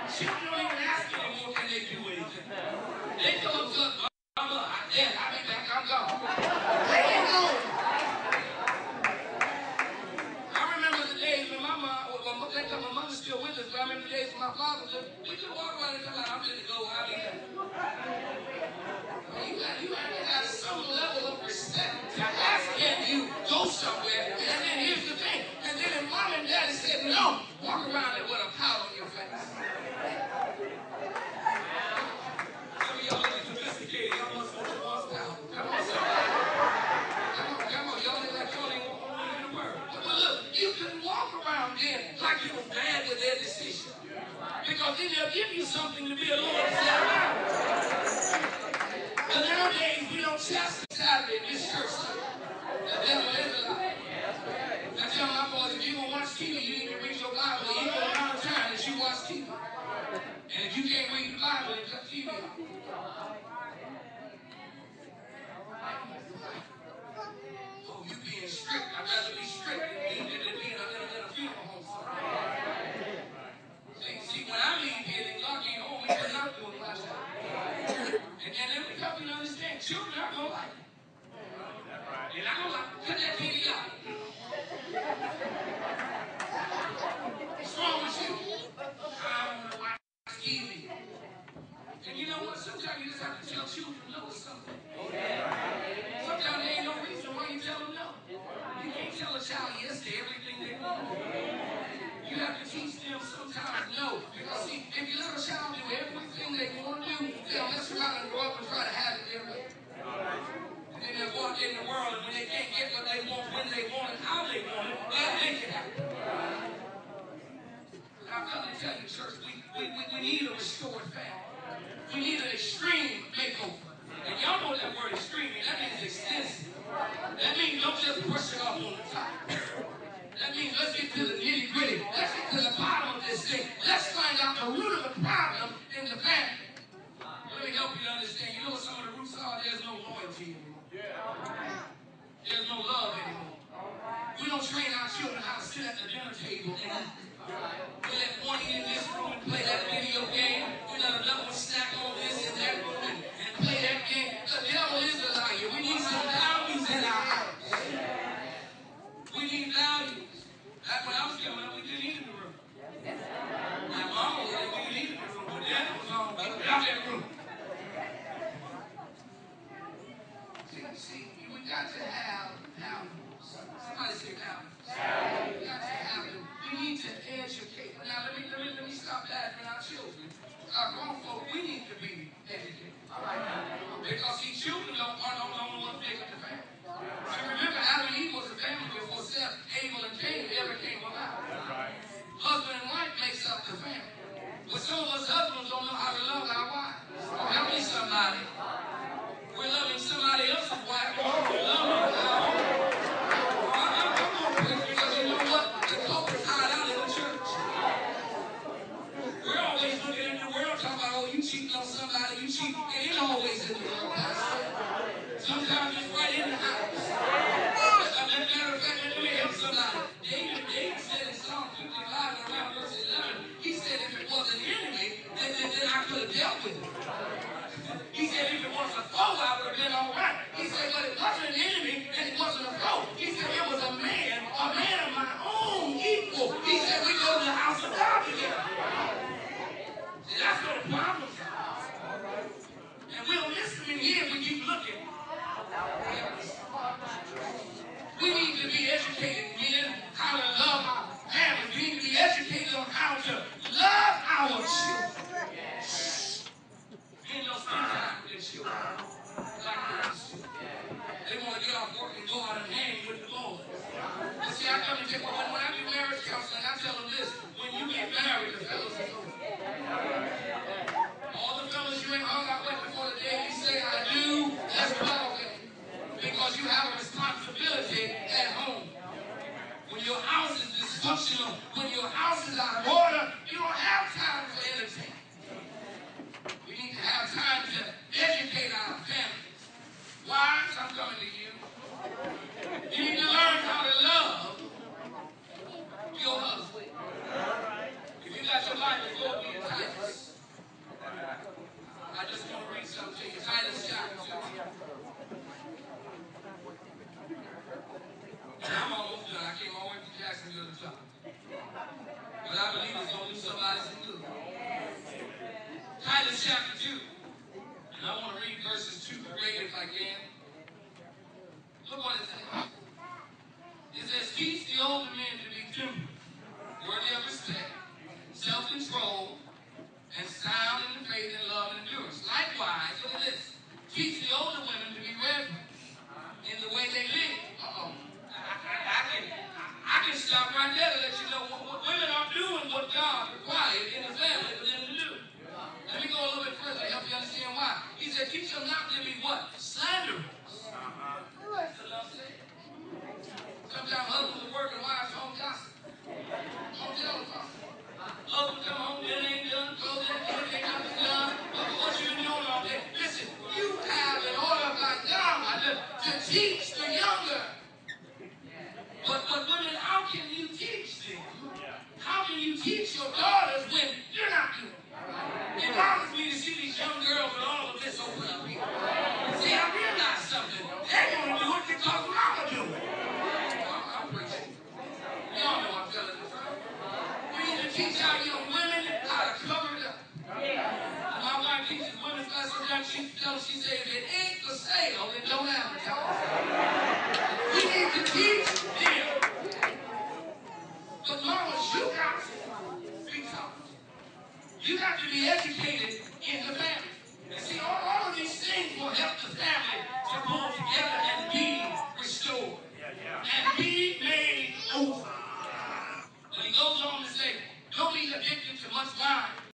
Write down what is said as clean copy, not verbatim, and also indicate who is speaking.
Speaker 1: Children don't even ask anymore, can they do anything? They come up to us, Mama, I'll be back, I'm gone. They ain't gone. I remember the days when my mom, thank God my mother's still with us, but I remember the days when my father said, we could walk around and tell her, I'm going to go, I'll be back. You have to have some level of respect to ask, can you go somewhere? And then here's the thing. And then if mom and daddy said no, walk around there with a pout on your face. Some of y'all look sophisticated. Y'all must want your boss pout. Come on, somebody. Come on. Y'all ain't like y'all ain't walking in the word. But look, you can walk around then like you was bad with their decision. Because then they'll give you something to be a little upset about. But nowadays, we don't chastise Saturday in this church. The devil is a lie. I tell my boys, if you're going to watch TV, you need to read your Bible the equal amount of time that you watch TV. And if you can't read the Bible, then cut TV off. Oh, you being strict. I'd rather be strict than being in a funeral home somewhere. See, when I leave here, then God can't hold me for not doing my job. And then let me help you to understand, children aren't going to like it. And I'm like, cut that TV out. What's wrong with you? I don't want to watch TV. And you know what? Sometimes you just have to tell children no to something. Sometimes there ain't no reason why you tell them no. You can't tell a child yes to everything they want. You have to teach them sometimes no. Because see, if you let a child do everything they want to do, they'll mess around and grow up and try to have it their way. And then they'll go out in the world, and when they can't get what they want, when they want it, how they want it, they'll make it happen. I'm coming to tell you, church, we need a restored family. We need an extreme makeover. And y'all know what that word extreme means. That means extensive. That means don't just brush it off on the top. That means let's get to the nitty gritty. Let's get to the bottom of this thing. Let's find out the root of the problem in the family. Let me help you to understand. You know what some of the roots are? There's no loyalty anymore. There's no love anymore. We don't train our children how to sit at the dinner table and we let one in this room and play that video game. We let another one snack on this in that room and play that game. The devil is a liar. We need some values in our house. We need values. That's when I was coming up, we didn't eat in the room. My mama was like, we didn't eat in the room. But dad was on, get out that room. See, we got to have values. Somebody say values. We got to have them. We need to educate. Now, let me stop laughing at our children. Our grown folk, we need to be educated. Because see, children don't want to make up the family. So remember, Adam and Eve was a family before Seth, Abel, and Cain ever came about. Husband and wife makes up the family. But some of us husbands don't know how to love our wives. Oh, help me somebody. We're loving somebody else's wife. We're loving our own. Because you know what? The culture's hide out in the church. We're always looking in the world talking about, oh, you cheating on somebody, you cheat. It ain't always in the world. Sometimes it's right in the house. Matter of fact, let me help somebody. David said in Psalm 55 around verse 11, he said if it was an enemy, then I could have dealt with it. He said if it was a foe, I would have been all right. He said, but it wasn't an enemy and it wasn't a foe. He said it was a man of my own equal. He said we go to the house of God together. See, that's where the problems are. And we'll miss them in here if we keep looking. We need to be educated, men, how to love our families. We need to be educated on how to love our children. Men don't spend time with their children like they used to. They want to get off work and go out and hang with the boys. But see, I come to tell you, when I do marriage counseling, I tell them this: when you get married, the fellas is over. All the fellas you ain't hung out with before the day you say I do, that's relevant. Because you have a responsibility at home. When your house is dysfunctional, when your house is out of order, you don't have time for entertainment. chapter 2. And I want to read verses 2 through 8 if I can. Look what it says. It says, teach the older men to be temperate, worthy of respect, self-control, and sound in the faith and love and endurance. Likewise, look at this. Teach the older women to be reverent in the way they live. I can stop right there to let you know what women are doing what God required in the family for them to do. Let me go a little bit further to help you understand why. He said, teach them not to be what? Slanderers. That's enough said. Sometimes husbands will work and wives home gossip. Home telephone. Husband come home, dinner ain't done, clothes ain't done, ain't nothing done. What you been doing all day? Listen, you have an order by God to teach the younger. But women, how can you teach them? How can you teach your daughters when you're not doing it? It bothers me to see these young girls with all of this open up here. See, I realize something. They're going to do it because mama do it. I'm preaching. Y'all know I'm telling the truth. We need to teach our young women how to cover it up. My wife teaches women's class sometimes. She tells, she says, if it ain't for sale, then don't advertise. We need to teach them. But mamas, you got to be taught. You got to be educated in the family. And see, all of these things will help the family to pull together and be restored. And be made over. But he goes on to say, don't be addicted to much wine,